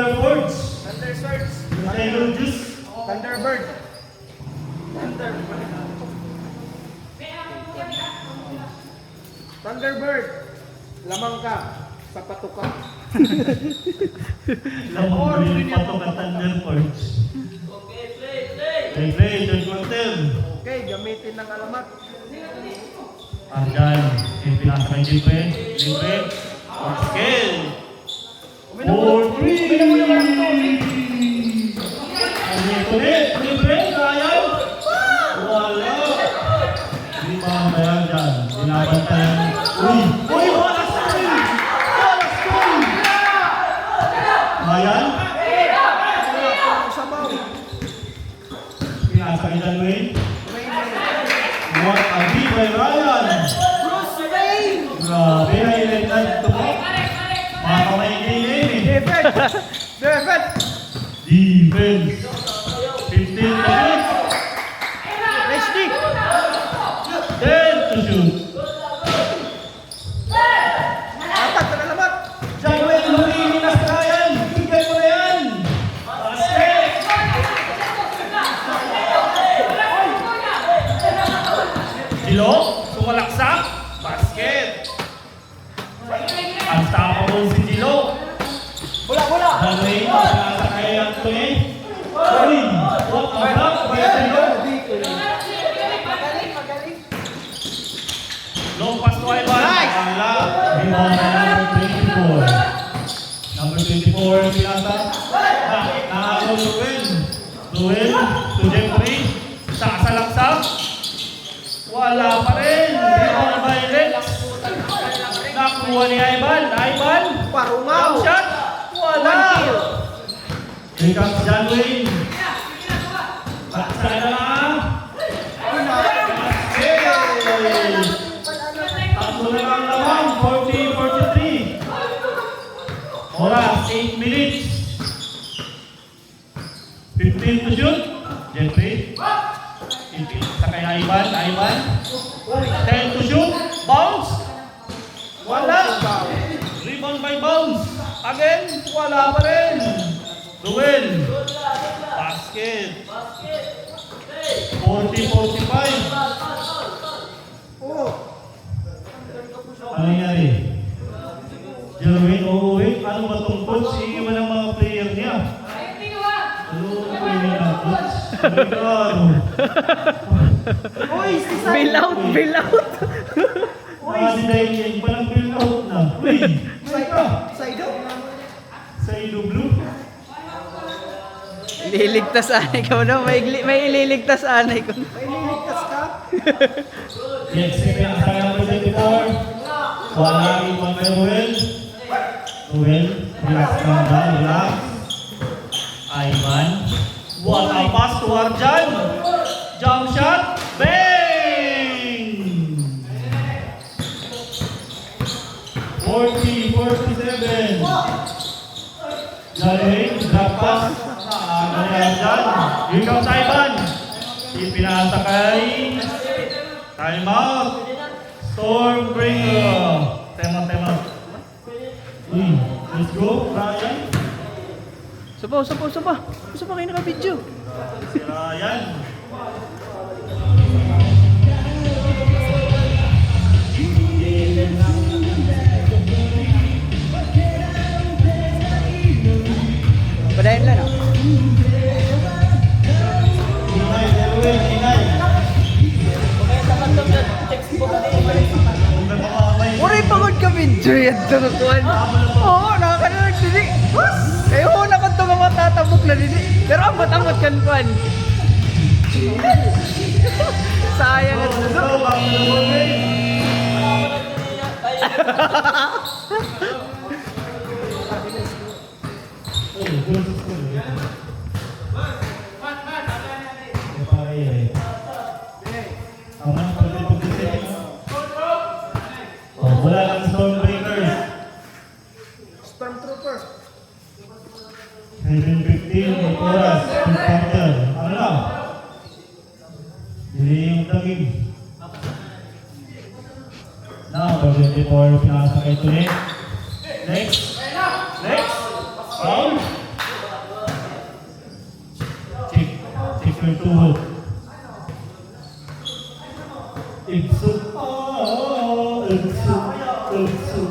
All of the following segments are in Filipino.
Thunderfords. Thunderswords. Taylor Juice. Thunderbird. Thunderbird. Lamang ka sa patuka. Lamang bilili patok at Thunderfords. Play, third quarter. Okay, gamitin ng alamat. Dyan, yung pinasa kay Libre. Skill. 4-3. Ano ito ulit? Libre, kaya? Wala. Hindi mamamayan dyan. Binabantayan. Uy, wala school! Wala school! Ayan. Sabaw. Pinasa kay Dan Wayne. What a beat by Ryan. Grabe na ilan ito po. Mga kamay game eh. Defense. 15 to shoot. Nice dig. 10 to shoot. Atak na alamat. John Wayne, huliin na sa Ryan. Bigay mo na yan. Basket. Silo, sumalaksak. Basket. Unstoppable si Silo. Bola. John Wayne, pinasa kay Anthony. Uy, what a block by Silo. Long pass to Ivan. Nice. Wala. Rebound na number 24, pinasa. Nakakalo Luwin. Luwin to Jeffrey. Sasalaksak. Wala pa rin. Rebound by Rex. Nakuha ni Ivan. Parungaw. Jump shot. Wala. Here comes John Wayne. Saksa na lang. Tatlo na lang lamang. 40-43. Oras, 8 minutes. 15 to shoot. Jeffrey. Sa kay Ivan. 10 to shoot. Bounce. Wala. Rebound by Bounce. Again. Wala pa rin. Ruel. Basket. 40-45. Oh. Ano nangyari? Jerwin, ano ba itong coach? Iiwan ang mga player niya. Ano ba yung coach? Uy, si Sai. Bill out. Dahil yan, parang build out na. Uy! Saido. Sa ilo blue. Liligtas anay ko na. May ililigtas anay ko. May niligtas ka? Yes, kaya ang number 24. Wala iwan kay Ruel. Relax lang ba? Relax. Ivan. What a pass to Arjan. Jump shot. Bang! 40-47. Jalwin, drop pass. Arjan. Here comes Ivan. Ipinasa kay time out. Stormbreaker. Tema. Uy, let's go, Ryan. Sapa kayo naka-video. Si Ryan. Padayin lang. Ingay. Uray pagod ka video yan tututuan. Oo, nakakanalag dili. Kayo ho na kung ito nga matatabok na dili. Pero amot kan kuan. Sayang at suso. Wala lang Stormbreakers. Stormtrooper. 7:15 oras. Quarter. Ano na? Hindi yung tagig. Now, 24 pinasa kay Tunik. Next. Foul. Pertuhod. Igso. Igso. Igso.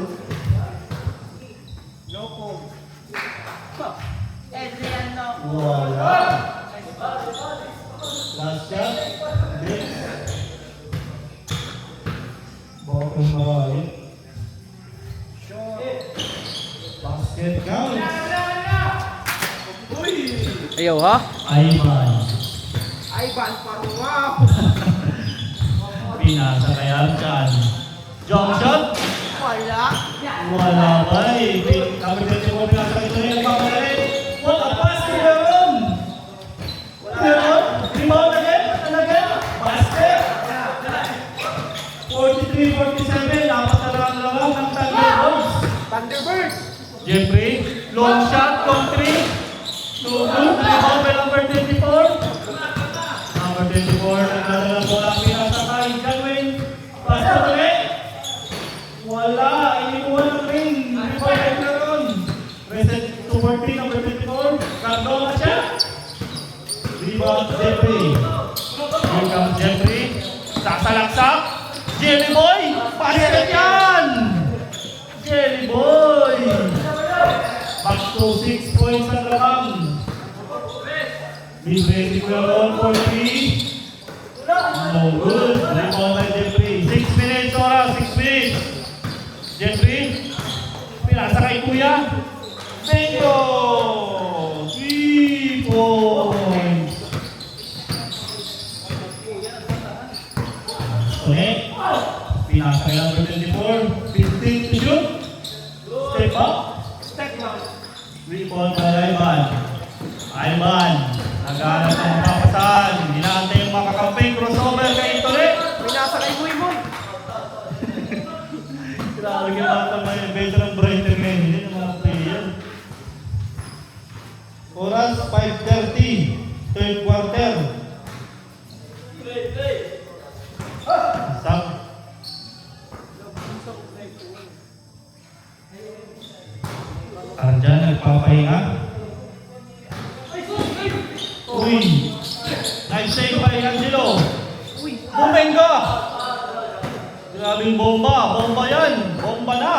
No phone. Adriano. Wala. Last shot. Hindi. Bakong marami. Basket count. Ayaw ha? Ivan. Ivan Parua. Pinasa kaya dyan. Jump shot. Wala. Wala ba eh. Kapag ko pinasa ito rin. Nagpapagalit. What a pass to Leon. Leon. Rebound again. Again. Basket. 43-47. Dapat na lang ng Thunderbirds. Thunderbirds. Jeffrey. Long shot. Long three. Too good. Rebound by number 24. Number 24. Nagdadala po ang pinasa kay John Wayne. Basket ulit. Wala. Iniwan ng ring. Rebound na ron. Reset to 14. Number 24. Cardona siya. Rebound Jeffrey. Here comes Jeffrey. Sasalaksak. Jelly Boy. Basket yan. Jelly Boy. Back to 6 points na lamang. Mid-range ko lang for 3. No good. Rebound by Jeffrey. 6 minutes oras. 6 minutes. Jeffrey. Pinasa kay Kuya. Bingo! 3 points. Ulit. Pinasa kay number 24. 15 to shoot. Step up. Step lang. Rebound by Ivan. Ivan. Naghanap ng papasan. Hinaantay yung makakamping. Crossover kay Tore. Pinasa kay Buimon. Grabe yung bata mo yung veteran brighter ngayon. Hindi naman ang player. Oras 5:30. Third quarter. Stop. Arjan nagpapahinga. Uy! Nice save by Angelo. Bumenga! Grabing bomba. Bomba yan. Bomba na.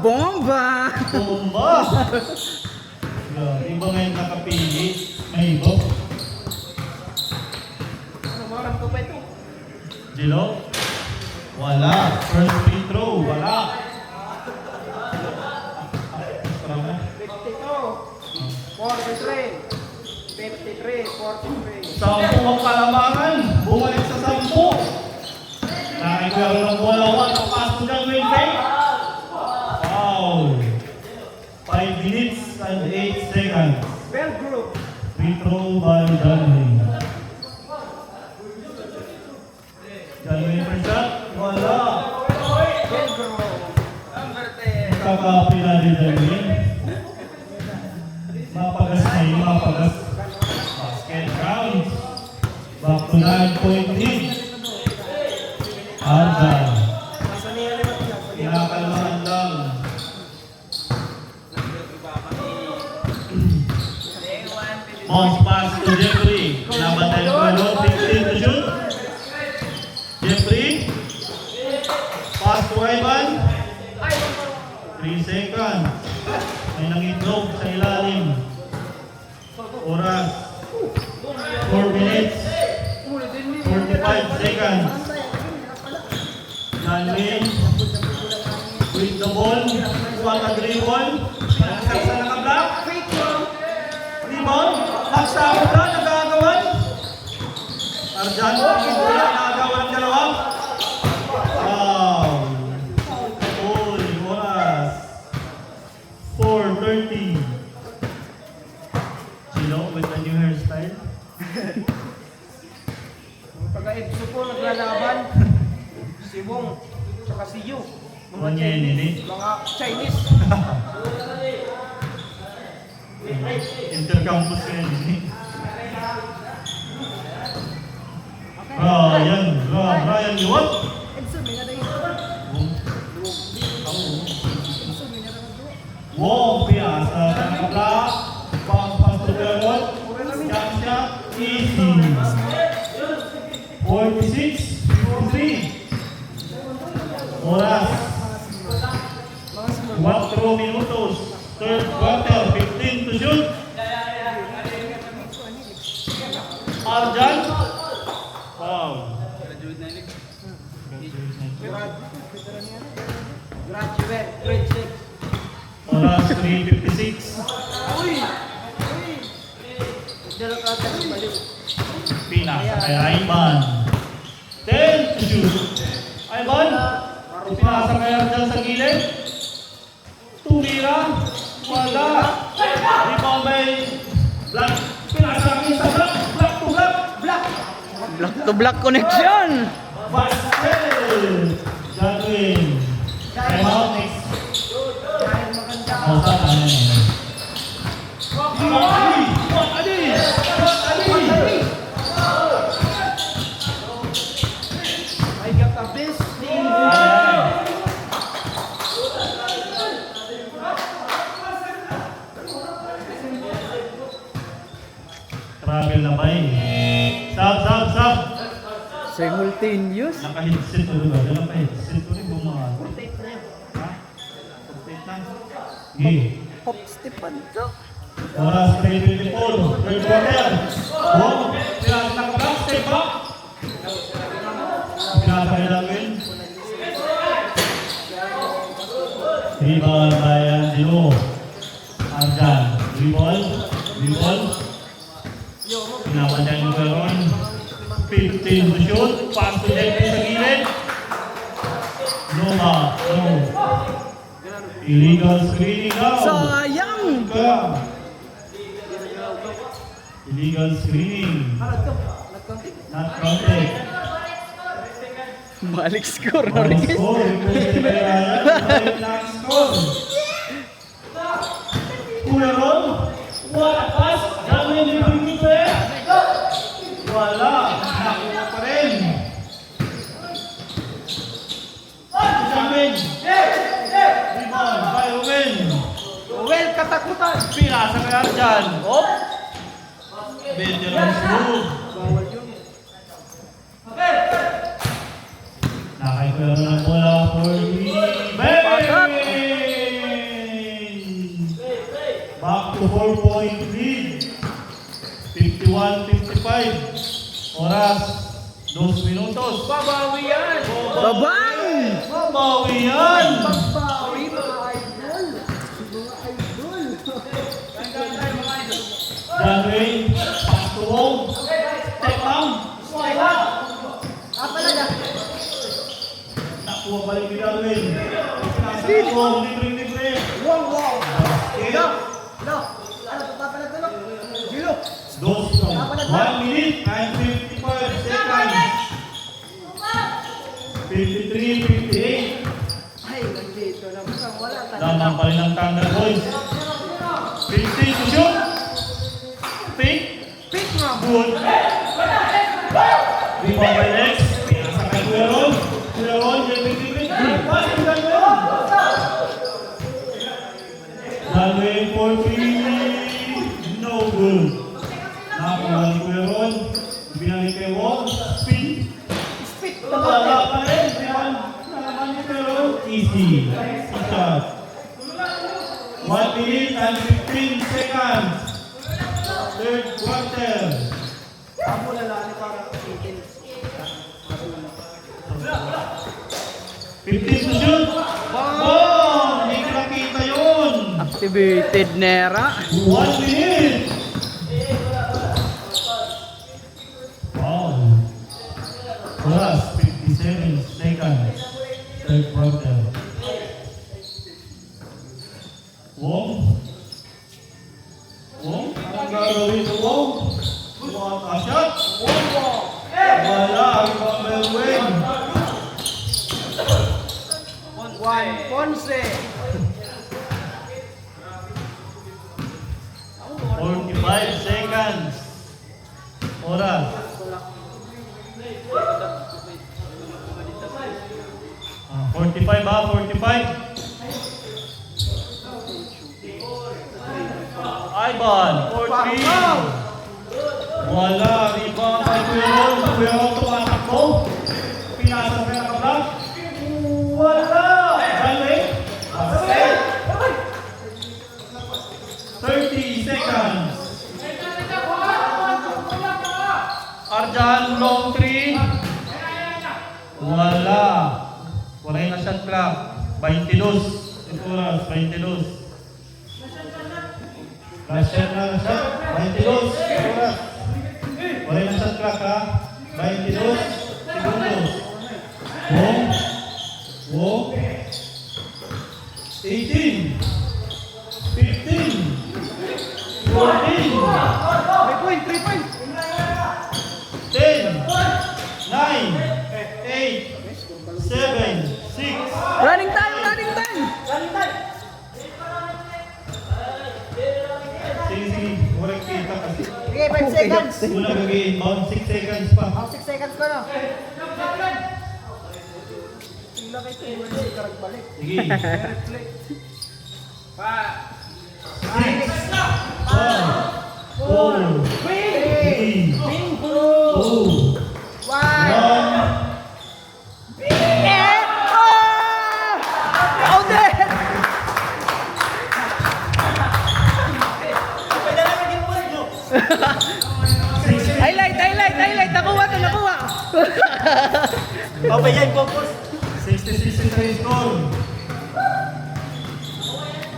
Bomba! Bomba. Grabe. Iba ngayon nakapili. May ibo. Ano marap ko pa ito? Jilo? Wala. First free throw. Wala. Parang na. 52. 43. 53. 43. 10 ang kalamangan. Bumalik sa 10. Nakikaro ng bola. Papasok ng Wednesday. Wow. 5 minutes and 8 seconds. Bell Group. Free throw by Danley. Danley for shot. Wala. Bell Group. Number 10. Kakapila ni Danley. Mapagas na yun. Mapagas. Basket count. Back to 9-point lead. Arjan. Kinakalmahan lang. Bounce pass to Jeffrey. Nabatay ko ano. 15 to shoot. Jeffrey. Pass to Ivan. 3 seconds. May nangitlog sa ilalim. Oras. 4 minutes. 45 seconds. Danley. With the ball. Swat ang dribble. Saksa nakablock. Rebound. Naksa na. Nagagawan. Arjan. Nagagawan ng dalawa. Wow. Uy, oras. 4:30. Sino with the new hairstyle? Pagka-EBSO po naglalaban. Si Wong. Tsaka si Yu. Mga nini. Mga Chinese. Intercampus ka yan. Ryan. Ryan Liwat. Wong Piasa. Nakablock. Bounce pass to Belmont. Jump shot. Easy. 46-53. Oras. 4 minutos. Third quarter, 15 to shoot. Arjan. Wow. Graduate, grade 6. Oras 3:56. Dala ka sa balik. Pinasa kay Ayman. 10 to shoot. Ayman. Pinasa kay Arjan sa gilid. Tumira. Wala. Rebound by Black. Pinasa kay sa Black. Black to Black. Black. Block to block connection. Basket. Jadwin. Time out next. Hausa ka na yun. Ay, kakabis. Travel na ba Sab. Simultaneous. Naka-headset ko diba? Naka-headset ko rin mga... Ha? Complete na. Okay. Hop Stepan to. Oras 3:24. Third quarter. Oh, naka-back step back. Pinasa kay Darwin. Rebound by Angelo. Arjan. Rebound. Pinawan niya yung karoon. 15 to shoot. Pass to Jeff sa gilid. No. Illegal screening now. Sayang. Illegal screening. Not counted. Balik score. Score. Requested by Ryan. Not score. Kuyaron. What a pass. Gawin ni Pinto. Wala. Nakuha pa rin. Jamin. Rebound by Owen. Well, katakutan. Pinasa kay Arjan. Op. Benjamin move. Bawal yun. Nakaikwero ng bola for Bang! Back to 4-point lead. 51-55. Oras, 2 minutos. Babawi yan. Babang! Babawi yan! Babawi, mga idol. Mga idol. Janway, pass to Wong. Step down. Palaga. Nakuha balik ni Janway. Nasa Wong, libre. Wow. Basket. No. Ano, papalag na, no? Gilo. 1 minute and 55 seconds. 53-58. Ay, nandito na. Wala ka. Lamang pa rin ang Thunder Boys. 50 to shoot. Pick. nga. Good. Rebound by Lex. Pinasa kay Kuyaron. Libre. Pass to Dalwin. Dalwin for 3. No good. Nakakuha ni Kuyaron. Binalik kay Wong. Spin. Spit. Wala pa rin. Nalaman ni Kuyaron. Easy. Shot. 1 minute and 15 seconds. Third quarter. Amo lalaki para itin. 15 to shoot. Boom! Hindi ko nakita yun. Activated Nera. 1 minute. Wow. Oras, 57 seconds. Third quarter. Wong? Anong gagawin sa Wong? What a shot! Wala, rebound by Wayne. Juan Ponce. 45 seconds. Oras. 45 ba? 45? Ivan, 43. Wala, rebound by Kuya Ron. Kuya Ron tumatakbo. Pinasa sa pinaka-block. Wala! Balik. Basket. 30 seconds. Arjan, long 3. Wala. Wala yung shot clock. 22. Ito oras, 22. Last shot na, last shot. 22. Ito oras. Wala yung shot clock ha. 22 segundos. Walk. Walk. 18. 15. 14. 3 point, 3 point. 10, 9, 8, 7, 6. Running time, running time. Sige, sige. Correct kita kasi. Okay, 5 seconds. Una gag-inbound, 6 seconds pa. Oh, 6 seconds ko na. Sige. 6, 5, 4, 3, 2, 1. Out there! Highlight, highlight, highlight. Nakuha to, nakuha. Okay yan, focus. 66 is the score.